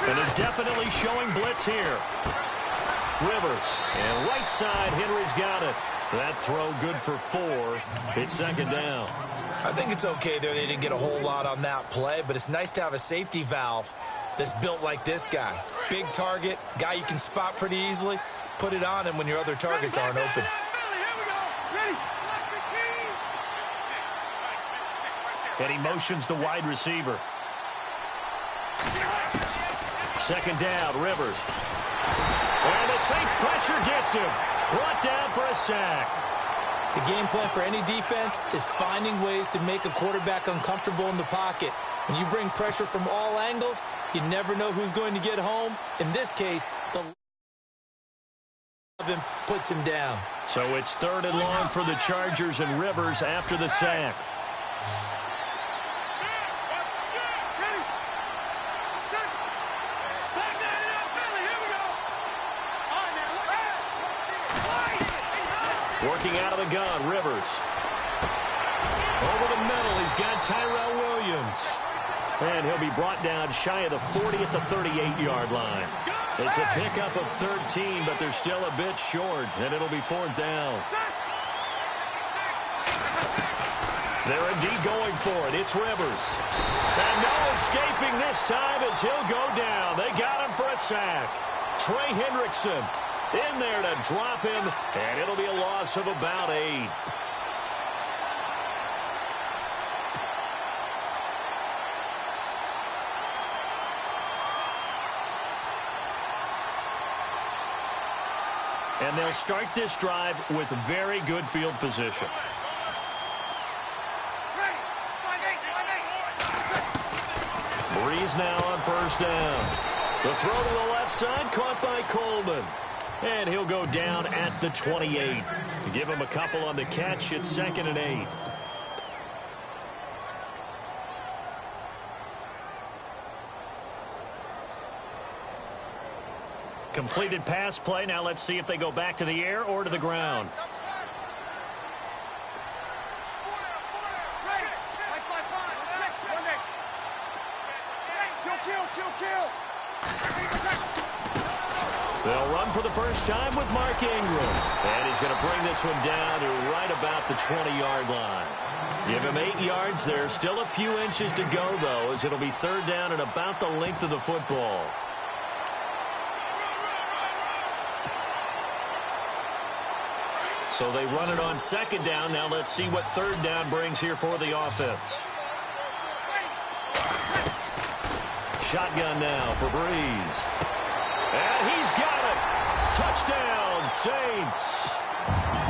And they're definitely showing blitz here. Rivers. And right side, Henry's got it. That throw good for 4. It's second down. I think it's okay there. They didn't get a whole lot on that play, but it's nice to have a safety valve that's built like this guy. Big target, guy you can spot pretty easily. Put it on him when your other targets aren't open. And he motions the wide receiver. Second down, Rivers. And the Saints pressure gets him. Brought down for a sack. The game plan for any defense is finding ways to make a quarterback uncomfortable in the pocket. When you bring pressure from all angles, you never know who's going to get home. In this case, the of him puts him down. So it's 3rd and long for the Chargers and Rivers after the sack. Working out of the gun, Rivers. Over the middle, he's got Tyrell Williams. And he'll be brought down shy of the 40 at the 38-yard line. It's a pickup of 13, but they're still a bit short, and it'll be 4th down. They're indeed going for it. It's Rivers. And no escaping this time as he'll go down. They got him for a sack. Trey Hendrickson in there to drop him, and it'll be a loss of about 8. And they'll start this drive with very good field position. Breeze now on 1st down. The throw to the left side caught by Coleman. And he'll go down at the 28. To give him a couple on the catch, it's 2nd and 8. Completed pass play. Now let's see if they go back to the air or to the ground. They'll run for the first time with Mark Ingram. And he's going to bring this one down to right about the 20-yard line. Give him 8 yards there. Still a few inches to go, though, as it'll be 3rd down and about the length of the football. So they run it on 2nd down. Now let's see what 3rd down brings here for the offense. Shotgun now for Breeze. And he's got it. Touchdown, Saints.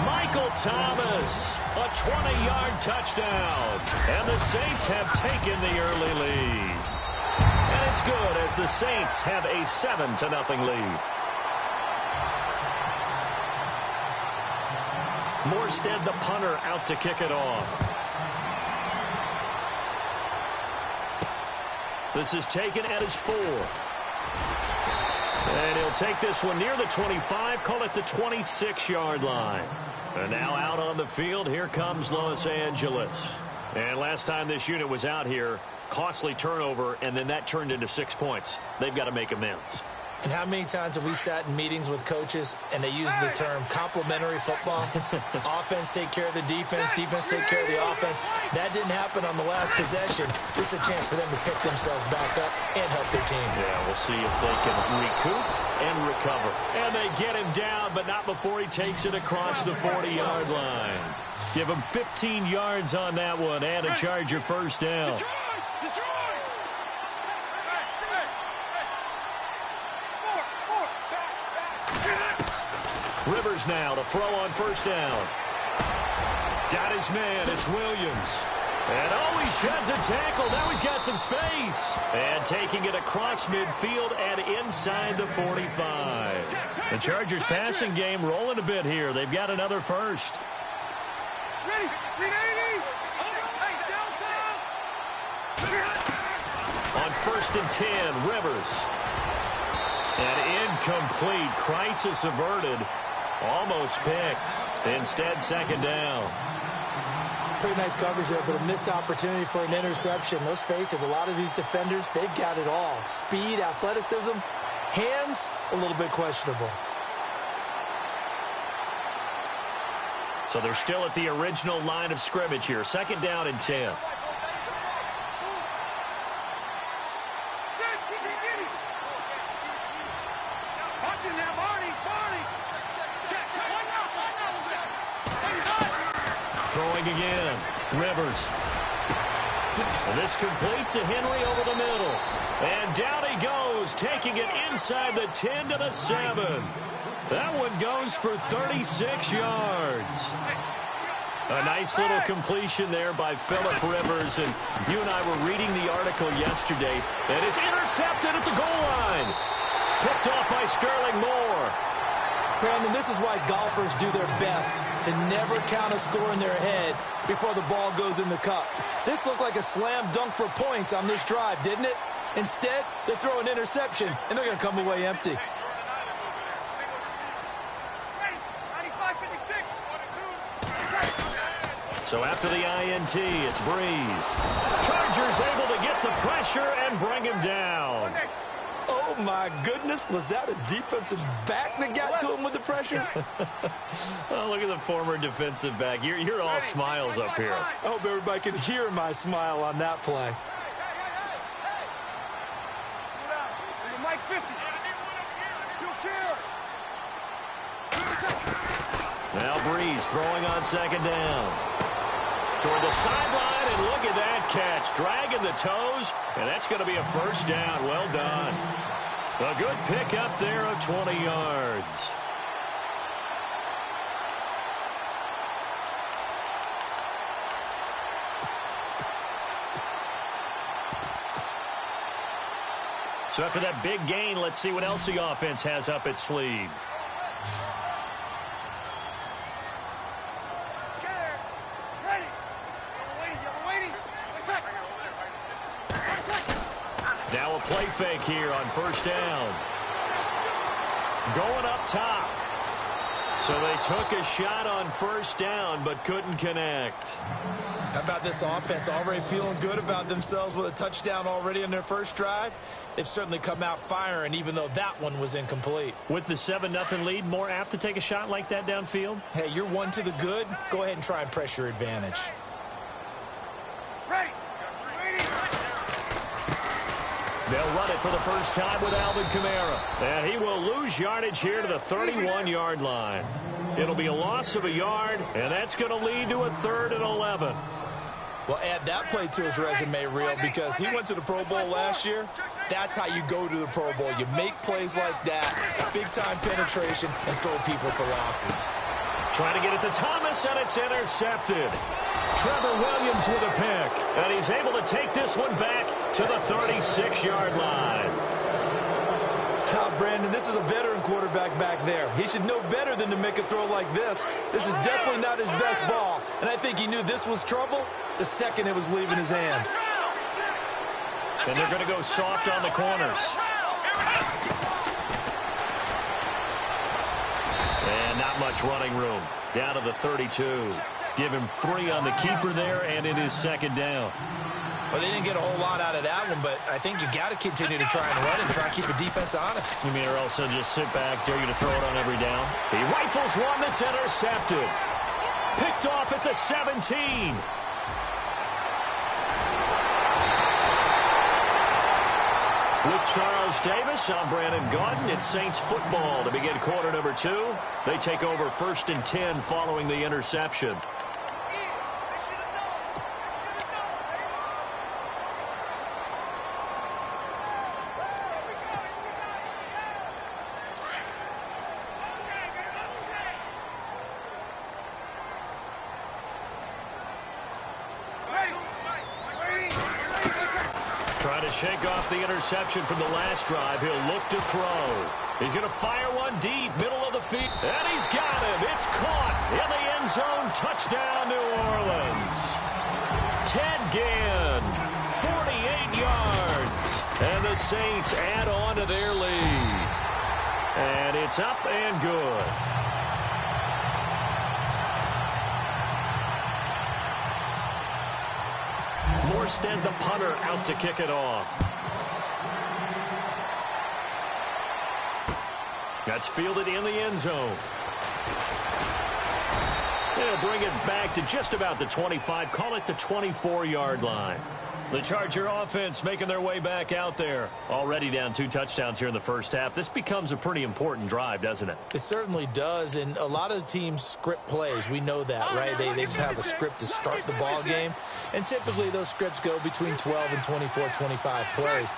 Michael Thomas, a 20-yard touchdown. And the Saints have taken the early lead. And it's good as the Saints have a 7-0 lead. Morstead, the punter, out to kick it off. This is taken at his 4. And he'll take this one near the 25, call it the 26-yard line. And now out on the field, here comes Los Angeles. And last time this unit was out here, costly turnover, and then that turned into 6 points. They've got to make amends. And how many times have we sat in meetings with coaches and they use the term complementary football? Offense take care of the defense, defense take care of the offense. That didn't happen on the last possession. This is a chance for them to pick themselves back up and help their team. Yeah, we'll see if they can recoup and recover. And they get him down, but not before he takes it across the 40-yard line. Give him 15 yards on that one and a Charger first down. Rivers now to throw on 1st down. Got his man. It's Williams. And he sheds a tackle. Now he's got some space. And taking it across midfield and inside the 45. The Chargers passing game rolling a bit here. They've got another first. On 1st and 10, Rivers. And incomplete. Crisis averted. Almost picked. Instead, 2nd down. pretty nice coverage there, but a missed opportunity for an interception. Let's face it, a lot of these defenders, they've got it all. Speed, athleticism, hands, a little bit questionable. So they're still at the original line of scrimmage here. 2nd down and 10. Throwing again. Rivers. And this complete to Henry over the middle. And down he goes, taking it inside the 10 to the 7. That one goes for 36 yards. A nice little completion there by Phillip Rivers. And you and I were reading the article yesterday. And it's intercepted at the goal line. Picked off by Sterling Moore. Brandon, this is why golfers do their best to never count a score in their head before the ball goes in the cup. This looked like a slam dunk for points on this drive, didn't it? Instead, they throw an interception, and they're going to come away empty. So after the INT, it's Breeze. Chargers able to get the pressure and bring him down. Oh, my goodness. Was that a defensive back that got to him with the pressure? Oh, look at the former defensive back. You're all smiles up here. I hope everybody can hear my smile on that play. Now Breeze throwing on 2nd down. Toward the sideline, and look at that catch. Dragging the toes, and that's going to be a 1st down. Well done. A good pick up there of 20 yards. So after that big gain, let's see what else the offense has up its sleeve. Now a play fake here on 1st down. Going up top. So they took a shot on 1st down but couldn't connect. How about this offense already feeling good about themselves with a touchdown already in their first drive? They've certainly come out firing even though that one was incomplete. With the 7-0 lead, more apt to take a shot like that downfield? Hey, you're one to the good. Go ahead and try and press your advantage. They'll run it for the first time with Alvin Kamara. And he will lose yardage here to the 31-yard line. It'll be a loss of a yard, and that's going to lead to a 3rd and 11. Well, add that play to his resume reel because he went to the Pro Bowl last year. That's how you go to the Pro Bowl. You make plays like that, big-time penetration, and throw people for losses. Trying to get it to Thomas, and it's intercepted. Trevor Williams with a pick, and he's able to take this one back to the 36-yard line. Now, Brandon, this is a veteran quarterback back there. He should know better than to make a throw like this. This is definitely not his best ball, and I think he knew this was trouble the second it was leaving his hand. And they're going to go soft on the corners. And not much running room. Down to the 32. Give him 3 on the keeper there, and it is 2nd down. Well, they didn't get a whole lot out of that one, but I think you got to continue to try and run and try and keep the defense honest. You mean or else they'll just sit back, dare you to throw it on every down? He rifles one that's intercepted. Picked off at the 17. With Charles Davis, I'm Brandon Gaudin. It's Saints football to begin quarter number 2. They take over 1st and 10 following the interception. Trying to shake off the interception from the last drive. He'll look to throw. He's going to fire one deep, middle of the field. And he's got him. It's caught in the end zone. Touchdown, New Orleans. Ted Ginn, 48 yards. And the Saints add on to their lead. And it's up and good. forced and the punter out to kick it off. That's fielded in the end zone. They'll bring it back to just about the 25. Call it the 24-yard line. The Charger offense making their way back out there. Already down 2 touchdowns here in the first half. This becomes a pretty important drive, doesn't it? It certainly does, and a lot of the teams script plays. We know that, right? They have a script to start the ball game, and typically those scripts go between 12 and 24, 25 plays.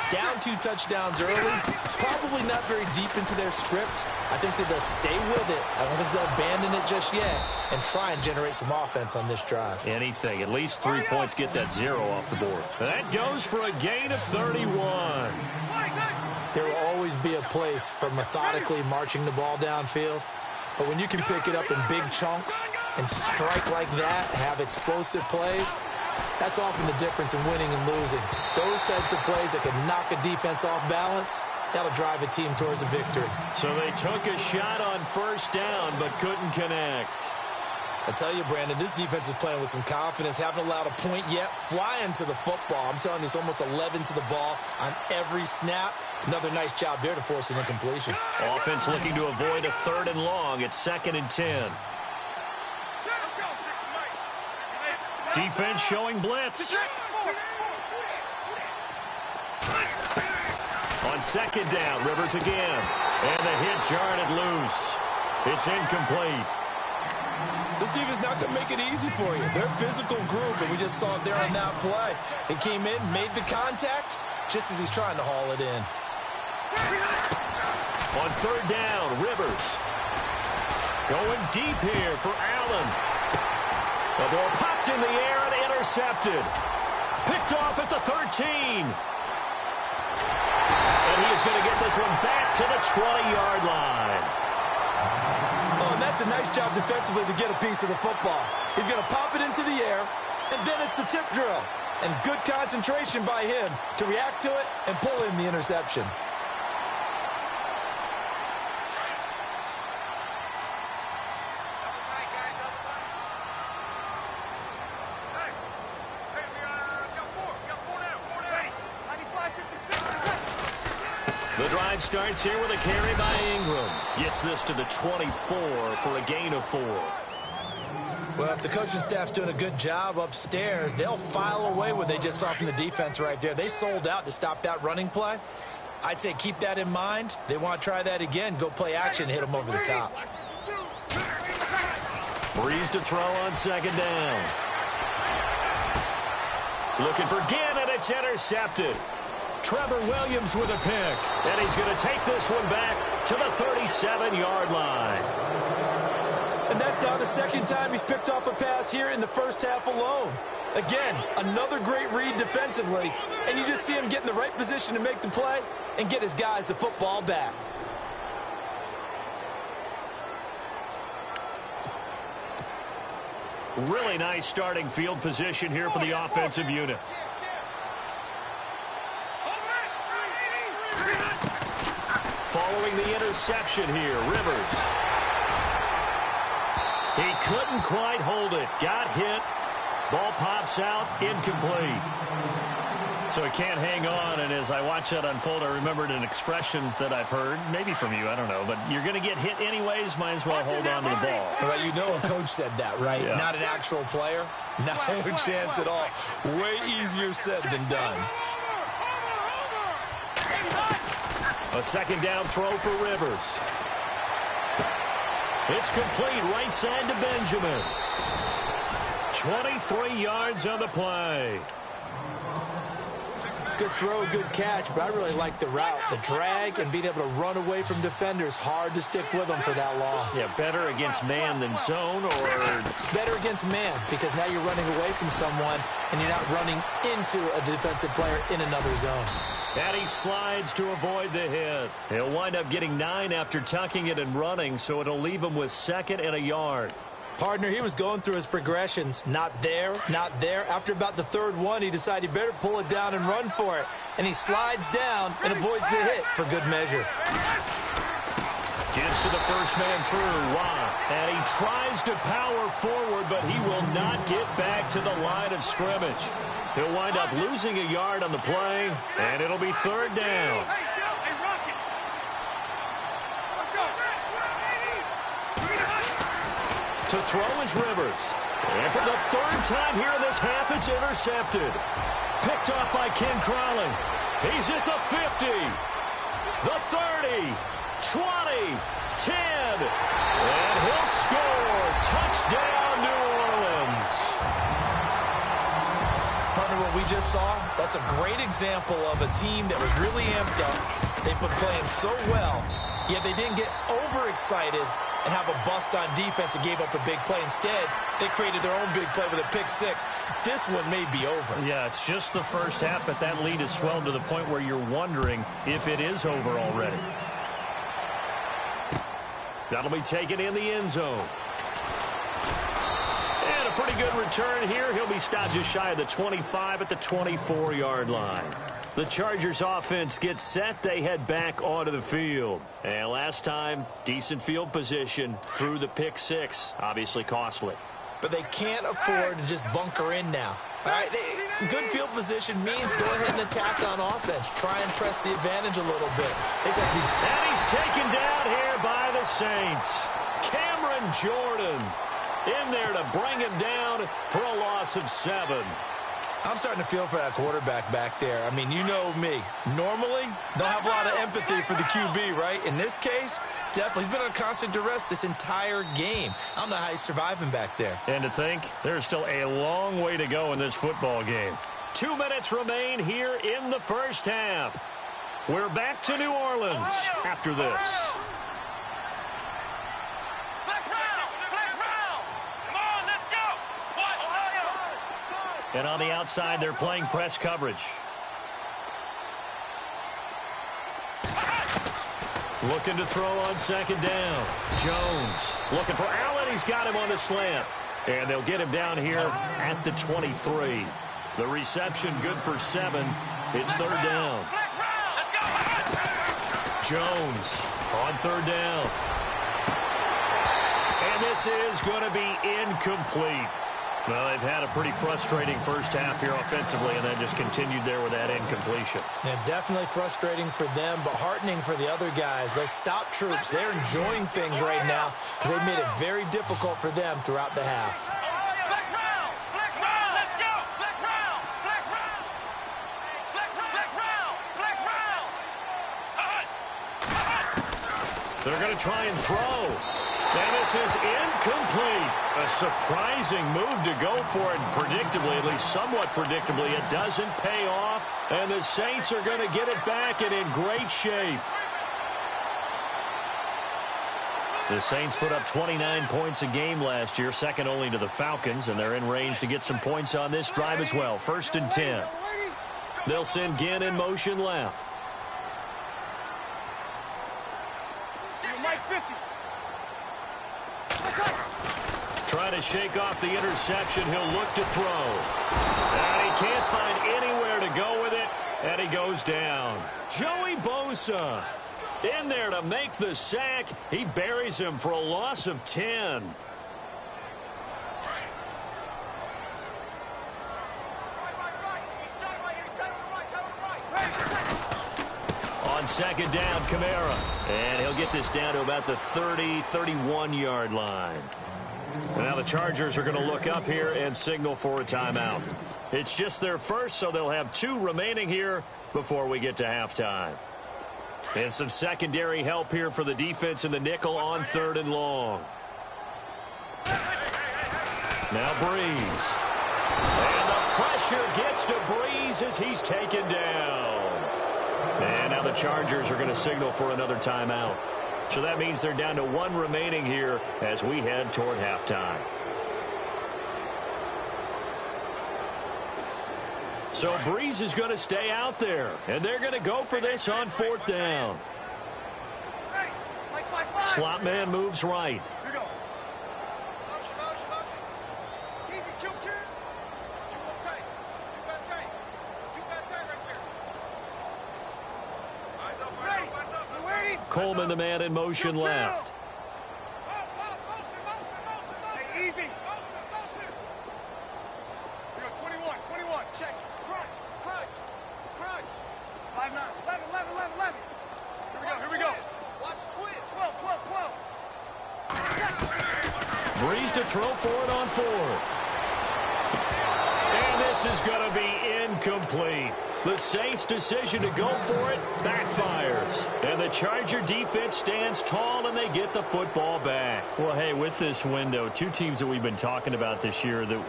Down 2 touchdowns early, probably not very deep into their script. I think that they'll stay with it. I don't think they'll abandon it just yet and try and generate some offense on this drive. Anything. At least 3 points, get that 0 off the board. That goes for a gain of 31. There will always be a place for methodically marching the ball downfield. But when you can pick it up in big chunks and strike like that, have explosive plays, that's often the difference in winning and losing. Those types of plays that can knock a defense off balance, that'll drive a team towards a victory. So they took a shot on first down but couldn't connect. I tell you, Brandon, this defense is playing with some confidence. Haven't allowed a point yet. Flying to the football. I'm telling you, it's almost 11 to the ball on every snap. Another nice job there to force an incompletion. Offense looking to avoid a 3rd and long. It's 2nd and 10. Defense showing blitz. On 2nd down, Rivers again. And the hit jarred it loose. It's incomplete. This defense not going to make it easy for you. They're a physical group, and we just saw it there on that play. He came in, made the contact, just as he's trying to haul it in. On 3rd down, Rivers. Going deep here for Allen. The ball popped in the air and intercepted. Picked off at the 13. And he is going to get this one back to the 20-yard line. Oh, and that's a nice job defensively to get a piece of the football. He's going to pop it into the air, and then it's the tip drill. And good concentration by him to react to it and pull in the interception. The drive starts here with a carry by Ingram. Gets this to the 24 for a gain of 4. Well, if the coaching staff's doing a good job upstairs, they'll file away what they just saw from the defense right there. They sold out to stop that running play. I'd say keep that in mind. They want to try that again. Go play action, hit them over the top. Breeze to throw on 2nd down. Looking for Ginn, and it's intercepted. Trevor Williams with a pick, and he's going to take this one back to the 37-yard line. And that's now the 2nd time he's picked off a pass here in the first half alone. Again, another great read defensively, and you just see him get in the right position to make the play and get his guys the football back. Really nice starting field position here for the offensive unit. Following the interception here, Rivers. He couldn't quite hold it. Got hit. Ball pops out. Incomplete. So he can't hang on, and as I watch that unfold, I remembered an expression that I've heard, maybe from you, I don't know, but you're going to get hit anyways, might as well hold on to the ball. Well, you know a coach said that, right? Yeah. Not an actual player. No chance at all. Way easier said than done. A 2nd down throw for Rivers. It's complete right side to Benjamin. 23 yards on the play. Good throw, good catch, but I really like the route. The drag and being able to run away from defenders, hard to stick with them for that long. Yeah, better against man than zone, or better against man, because now you're running away from someone and you're not running into a defensive player in another zone. And he slides to avoid the hit. He'll wind up getting 9 after tucking it and running, so it'll leave him with 2nd and a yard. Partner, he was going through his progressions. Not there, not there. After about the 3rd one, he decided he better pull it down and run for it. And he slides down and avoids the hit for good measure. Gives to the first man through, Watt. And he tries to power forward, but he will not get back to the line of scrimmage. He'll wind up losing a yard on the play, and it'll be third down. To throw is Rivers. And for the third time here in this half, it's intercepted. Picked off by Ken Crowley. He's at the 50, the 30, 20, 10. And he'll score. Touchdown, New Orleans. Partner, what we just saw, that's a great example of a team that was really amped up. They've been playing so well, yet they didn't get overexcited and have a bust on defense and gave up a big play. Instead, they created their own big play with a pick six. This one may be over. Yeah, it's just the first half, but that lead has swelled to the point where you're wondering if it is over already. That'll be taken in the end zone. And a pretty good return here. He'll be stopped just shy of the 25 at the 24-yard line. The Chargers offense gets set. They head back onto the field. And last time, decent field position through the pick six. Obviously costly. But they can't afford to just bunker in now. All right, good field position means go ahead and attack on offense. Try and press the advantage a little bit. And he's taken down here by the Saints. Cameron Jordan in there to bring him down for a loss of 7. I'm starting to feel for that quarterback back there. I mean, you know me. Normally, don't have a lot of empathy for the QB, right? In this case, definitely. He's been on constant duress this entire game. I don't know how he's surviving back there. And to think, there's still a long way to go in this football game. 2 minutes remain here in the first half. We're back to New Orleans after this. And on the outside, they're playing press coverage. Looking to throw on second down. Jones looking for Allen. He's got him on the slant. And they'll get him down here at the 23. The reception good for 7. It's third down. Jones on third down. And this is going to be incomplete. Well, they've had a pretty frustrating first half here offensively, and then just continued there with that incompletion. Yeah, definitely frustrating for them, but heartening for the other guys. Those stop troops, they're enjoying things right now because they've made it very difficult for them throughout the half. They're going to try and throw. And this is incomplete. A surprising move to go for it predictably, at least somewhat predictably. It doesn't pay off, and the Saints are going to get it back and in great shape. The Saints put up 29 points a game last year, second only to the Falcons, and they're in range to get some points on this drive as well. 1st and 10. They'll send Ginn in motion left. Trying to shake off the interception. He'll look to throw. And he can't find anywhere to go with it. And he goes down. Joey Bosa in there to make the sack. He buries him for a loss of 10. On second down, Kamara. And he'll get this down to about the 30, 31-yard line. And now the Chargers are going to look up here and signal for a timeout. It's just their first, so they'll have 2 remaining here before we get to halftime. And some secondary help here for the defense in the nickel on 3rd and long. Now Breeze. And the pressure gets to Breeze as he's taken down. And now the Chargers are going to signal for another timeout. So that means they're down to 1 remaining here as we head toward halftime. So Breeze is going to stay out there, and they're going to go for this on 4th down. Slot man moves right. Coleman, the man in motion left. Hey, easy. 21. Check. Crunch. 5, 9, 11. Here we go. Watch 12. Breeze to throw for it on 4th. And this is going to be incomplete. The Saints' decision to go for it backfires. And the Charger defense stands tall, and they get the football back. Well, hey, with this window, two teams that we've been talking about this year that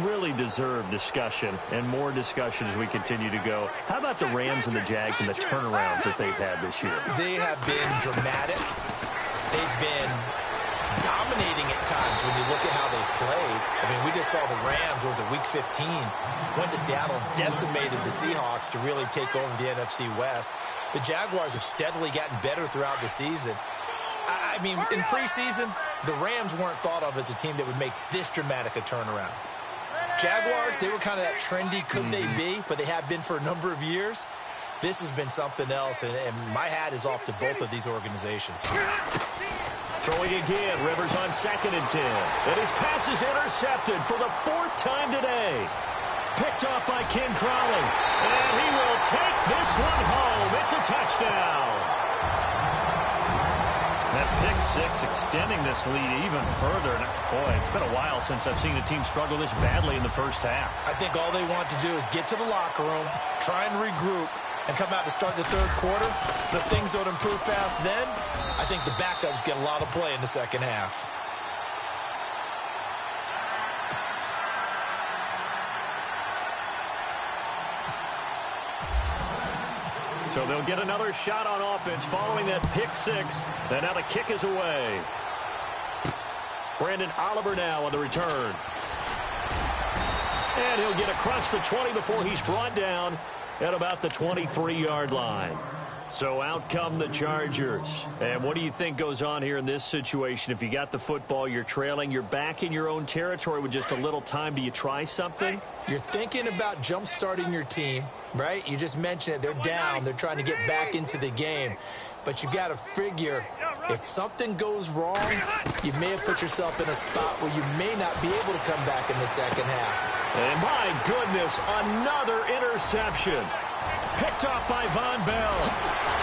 really deserve discussion and more discussion as we continue to go. How about the Rams and the Jags and the turnarounds that they've had this year? They have been dramatic. They've been dominating at times when you look at how they played. I mean, we just saw the Rams, was it week 15, went to Seattle, decimated the Seahawks to really take over the NFC West. The Jaguars have steadily gotten better throughout the season. I mean, in preseason, the Rams weren't thought of as a team that would make this dramatic a turnaround. Jaguars, they were kind of that trendy could they be, but they have been for a number of years. This has been something else, and my hat is off to both of these organizations. Throwing again, Rivers on 2nd and 10. And his pass is intercepted for the 4th time today. Picked off by Ken Crowley. And he will take this one home. It's a touchdown. That pick 6 extending this lead even further. And boy, it's been a while since I've seen a team struggle this badly in the first half. I think all they want to do is get to the locker room, try and regroup, and come out to start the 3rd quarter. But if things don't improve fast then, I think the backups get a lot of play in the second half. So they'll get another shot on offense following that pick 6. And now the kick is away. Brandon Oliver now on the return. And he'll get across the 20 before he's brought down at about the 23-yard line. So out come the Chargers. And what do you think goes on here in this situation? If you got the football, you're trailing, you're back in your own territory with just a little time. Do you try something? You're thinking about jump-starting your team, right? You just mentioned it. They're down. They're trying to get back into the game. But you got to figure if something goes wrong, you may have put yourself in a spot where you may not be able to come back in the second half. And my goodness, another interception. Picked off by Von Bell.